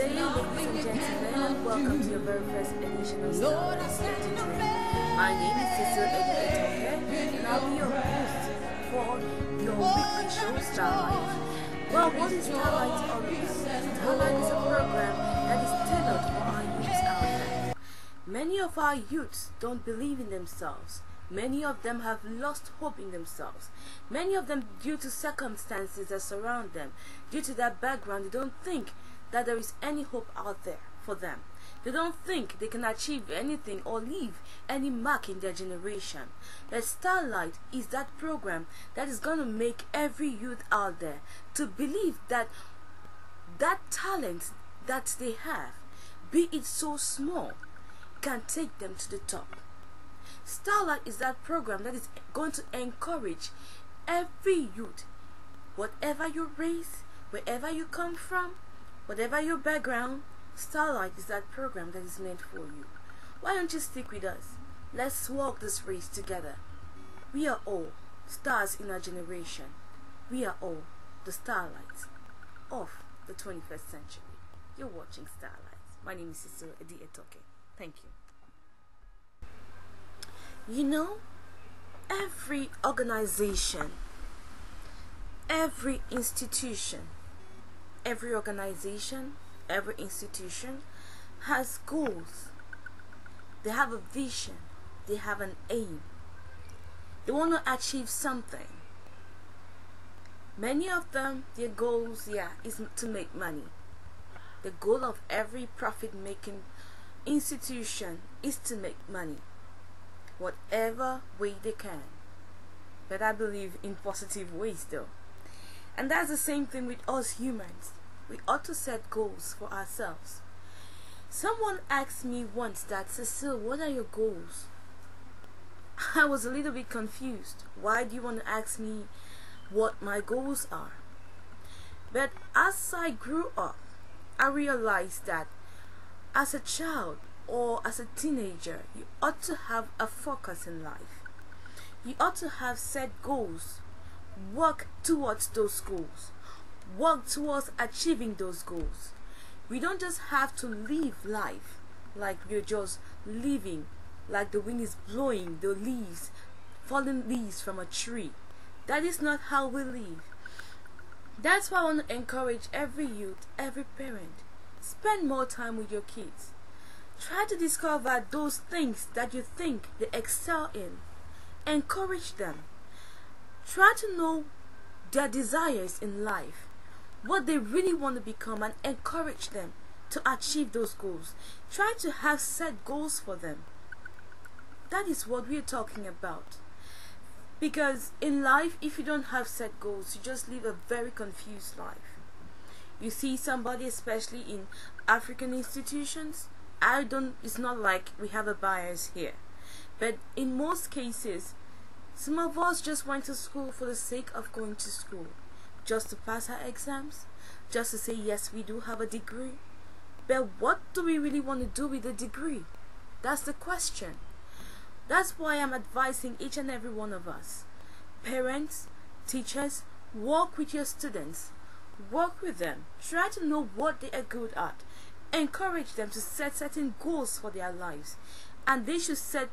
ladies and gentlemen, and welcome to your very first edition of Starlight. My name is Cecil and I'll be your host for your weekly show, Starlight. Well, what is Starlight all about? Starlight is a program that is tailored for our youths out there. Many of our youths don't believe in themselves. Many of them have lost hope in themselves. Many of them, due to circumstances that surround them, due to their background, they don't think that there is any hope out there for them. They don't think they can achieve anything or leave any mark in their generation. But Starlight is that program that is going to make every youth out there to believe that that talent that they have, be it so small, can take them to the top. Starlight is that program that is going to encourage every youth, whatever your race, wherever you come from, whatever your background. Starlight is that program that is meant for you. Why don't you stick with us? Let's walk this race together. We are all stars in our generation. We are all the starlights of the 21st century. You're watching Starlight. My name is Cecil Etoke. Thank you. You know, every organization, every institution, every organization, every institution has goals. They have a vision. They have an aim. They want to achieve something. Many of them, their goals, is to make money. The goal of every profit-making institution is to make money, whatever way they can. But I believe in positive ways though. And that's the same thing with us humans. We ought to set goals for ourselves. Someone asked me once that, Cecile, what are your goals? I was a little bit confused. Why do you want to ask me what my goals are? But as I grew up, I realized that as a child or as a teenager, you ought to have a focus in life. You ought to have set goals. Work towards those goals. Work towards achieving those goals. We don't just have to live life like we're just living, like the wind is blowing the leaves, falling leaves from a tree. That is not how we live. That's why I want to encourage every youth, every parent, spend more time with your kids. Try to discover those things that you think they excel in. Encourage them. Try to know their desires in life, what they really want to become, and encourage them to achieve those goals. Try to have set goals for them. That is what we're talking about. Because in life, if you don't have set goals, you just live a very confused life. You see somebody, especially in African institutions, it's not like we have a bias here, but in most cases, some of us just went to school for the sake of going to school, just to pass our exams, just to say yes, we do have a degree. But what do we really want to do with the degree? That's the question. That's why I'm advising each and every one of us, parents, teachers, work with your students, work with them, try to know what they are good at, encourage them to set certain goals for their lives, and they should set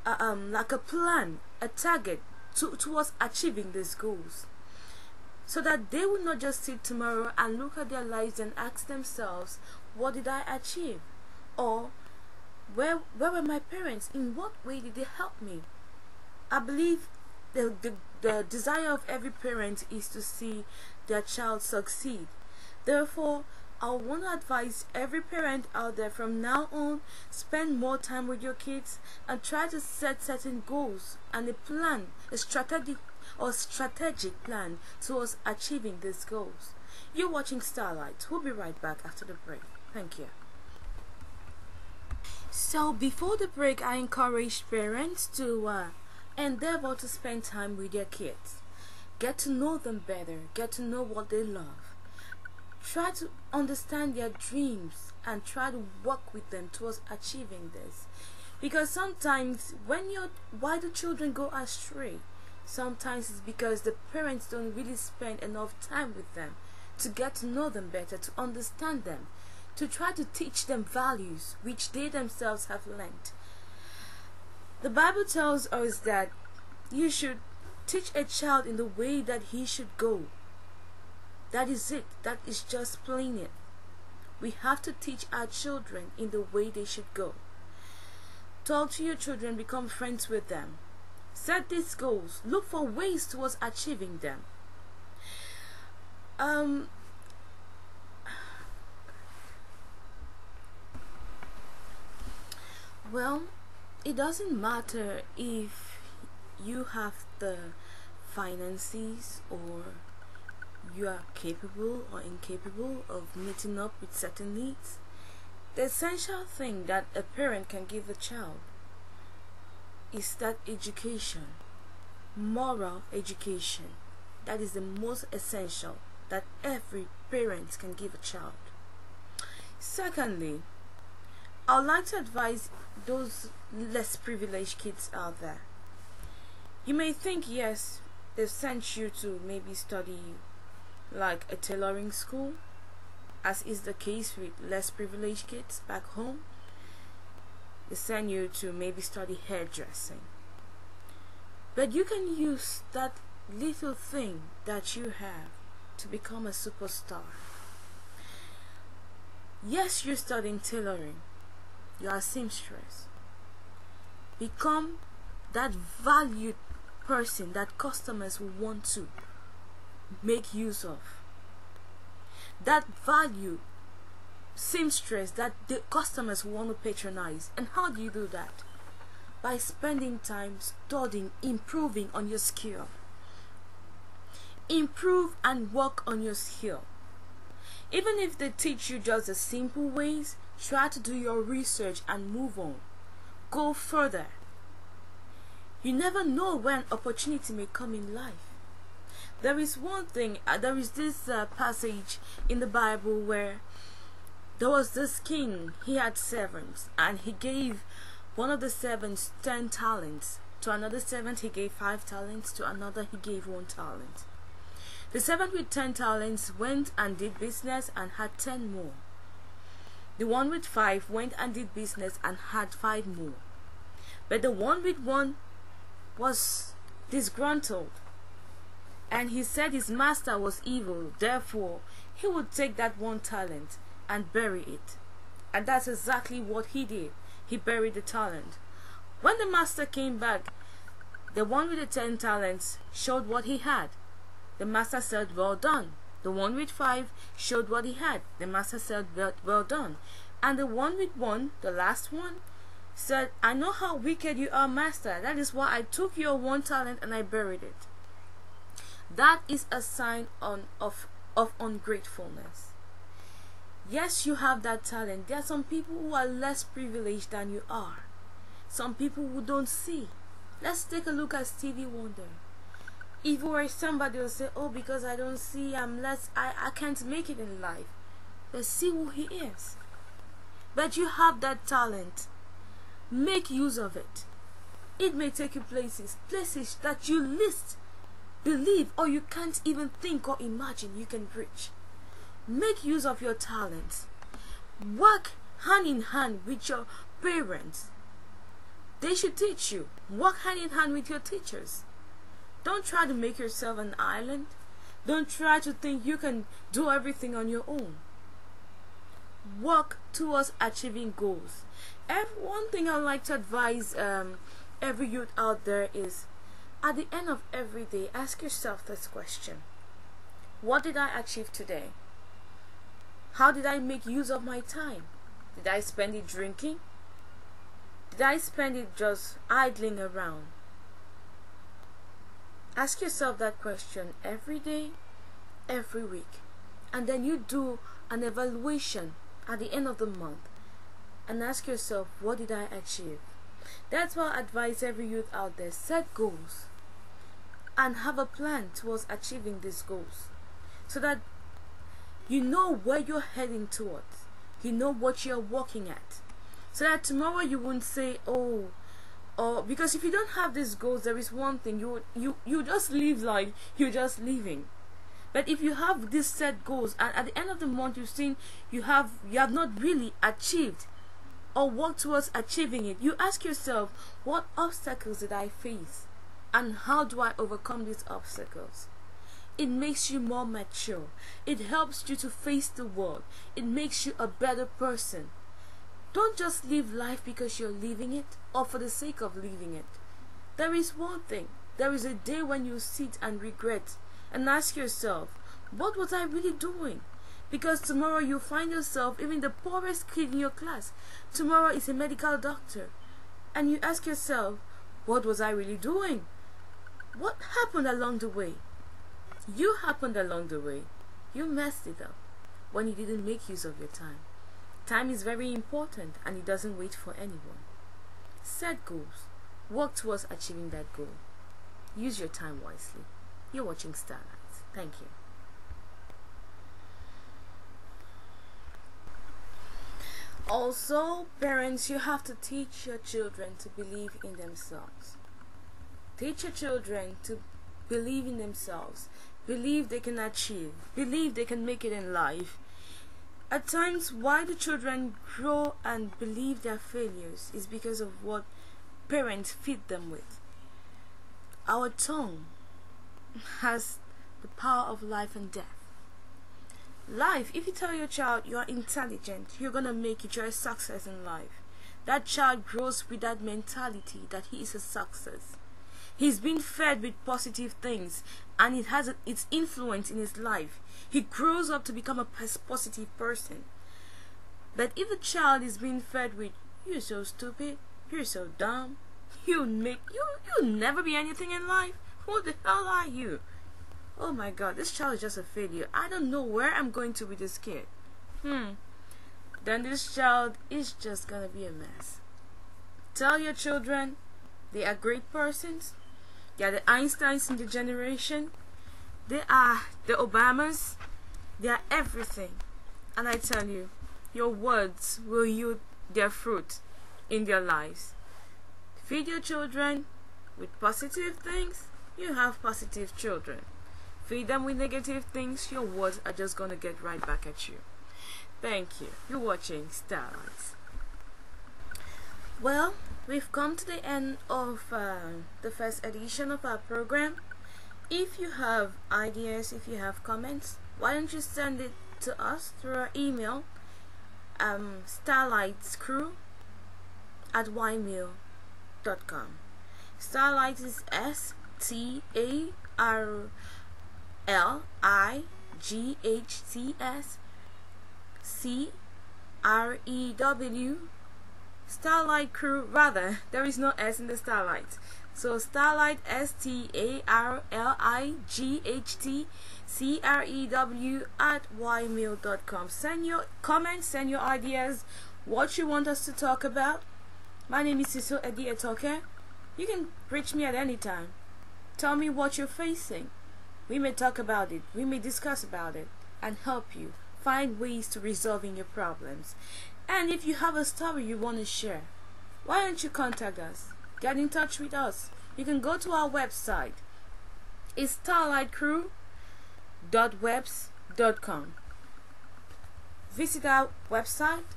like a plan, a target towards achieving these goals, so that they will not just sit tomorrow and look at their lives and ask themselves, what did I achieve? Or where were my parents? In what way did they help me? I believe the desire of every parent is to see their child succeed. Therefore, I want to advise every parent out there, from now on, spend more time with your kids and try to set certain goals and a plan, a strategic plan towards achieving these goals. You're watching Starlight. We'll be right back after the break. Thank you. So before the break, I encouraged parents to endeavor to spend time with their kids. Get to know them better. Get to know what they love. Try to understand their dreams and try to work with them towards achieving this. Because sometimes why do children go astray? Sometimes it's because the parents don't really spend enough time with them to get to know them better, to understand them, to try to teach them values which they themselves have learned. The Bible tells us that you should teach a child in the way that he should go. That is it. That is just plain it. We have to teach our children in the way they should go. Talk to your children, become friends with them. Set these goals. Look for ways towards achieving them. Well, it doesn't matter if you have the finances or you are capable or incapable of meeting up with certain needs. The essential thing that a parent can give a child is that education, moral education. That is the most essential that every parent can give a child. Secondly, I would like to advise those less privileged kids out there. You may think, yes, they've sent you to maybe study like a tailoring school, as is the case with less privileged kids back home. They send you to maybe study hairdressing. But you can use that little thing that you have to become a superstar. Yes, you're studying tailoring. You are a seamstress. Become that valued person that customers will want to make use of. That value seamstress that the customers want to patronize. And how do you do that? By spending time studying, improving on your skill. Improve and work on your skill. Even if they teach you just the simple ways, try to do your research and move on. Go further. You never know when opportunity may come in life. There is one thing, there is this passage in the Bible where there was this king. He had servants, and he gave one of the servants 10 talents. To another servant he gave 5 talents. To another he gave 1 talent. The servant with 10 talents went and did business and had 10 more. The one with 5 went and did business and had 5 more. But the one with 1 was disgruntled, and he said his master was evil, therefore he would take that 1 talent and bury it. And that's exactly what he did. He buried the talent. When the master came back, the one with the 10 talents showed what he had. The master said, well done. The one with 5 showed what he had. The master said, well done. And the one with 1, the last one, said, I know how wicked you are, master. That is why I took your 1 talent and I buried it. That is a sign of ungratefulness. Yes, you have that talent. There are some people who are less privileged than you are. Some people who don't see. Let's take a look at Stevie Wonder. If you were somebody will say, oh, because I don't see, I can't make it in life. But see who he is. But you have that talent. Make use of it. It may take you places that you least believe or you can't even think or imagine you can reach. Make use of your talents. Work hand in hand with your parents. They should teach you. Work hand in hand with your teachers. Don't try to make yourself an island. Don't try to think you can do everything on your own. Work towards achieving goals. One thing I would like to advise every youth out there is, at the end of every day, ask yourself this question. What did I achieve today? How did I make use of my time? Did I spend it drinking? Did I spend it just idling around? Ask yourself that question every day, every week. And then you do an evaluation at the end of the month and ask yourself, what did I achieve? That's why I advise every youth out there, set goals and have a plan towards achieving these goals, so that you know where you're heading towards, you know what you're working at, so that tomorrow you won't say, oh, because if you don't have these goals, there is one thing, you just live like you're just living. But if you have these set goals and at the end of the month you've seen you have not really achieved or worked towards achieving it, you ask yourself, what obstacles did I face and how do I overcome these obstacles? It makes you more mature. It helps you to face the world. It makes you a better person. Don't just live life because you're living it or for the sake of living it. There is one thing. There is a day when you sit and regret and ask yourself, what was I really doing? Because tomorrow you'll find yourself even the poorest kid in your class. Tomorrow is a medical doctor. And you ask yourself, what was I really doing? What happened along the way? You happened along the way. You messed it up when you didn't make use of your time. Time is very important and it doesn't wait for anyone. Set goals. Work towards achieving that goal. Use your time wisely. You're watching Starlight. Thank you. Also, parents, you have to teach your children to believe in themselves. Teach your children to believe in themselves. Believe they can achieve. Believe they can make it in life. At times, why the children grow and believe their failures is because of what parents feed them with. Our tongue has the power of life and death. Life, if you tell your child you are intelligent, you're gonna make it, you're a success in life. That child grows with that mentality that he is a success. He's been fed with positive things and it has its influence in his life. He grows up to become a positive person. But if a child is being fed with, you're so stupid, you're so dumb, you'll never be anything in life, who the hell are you? Oh my god, this child is just a failure. I don't know where I'm going to with this kid. Then this child is just gonna be a mess. Tell your children they are great persons. They are the Einsteins in the generation. They are the Obamas. They are everything. And I tell you, your words will yield their fruit in their lives. Feed your children with positive things, you have positive children. Feed them with negative things, your words are just going to get right back at you. Thank you. You're watching Starlight. Well, we've come to the end of the first edition of our program. If you have ideas, if you have comments, why don't you send it to us through our email, starlightscrew@ymail.com. Starlight is StarlightsCrew. Starlight Crew, rather, there is no S in the Starlight. So Starlight, StarlightCrew@ymail.com. Send your comments, send your ideas, what you want us to talk about. My name is Siso Edi Etoke. You can reach me at any time. Tell me what you're facing. We may talk about it, we may discuss about it, and help you find ways to resolving your problems. And if you have a story you want to share, why don't you contact us? Get in touch with us. You can go to our website. It's starlightcrew.webs.com. Visit our website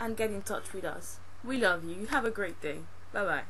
and get in touch with us. We love you. You have a great day. Bye bye.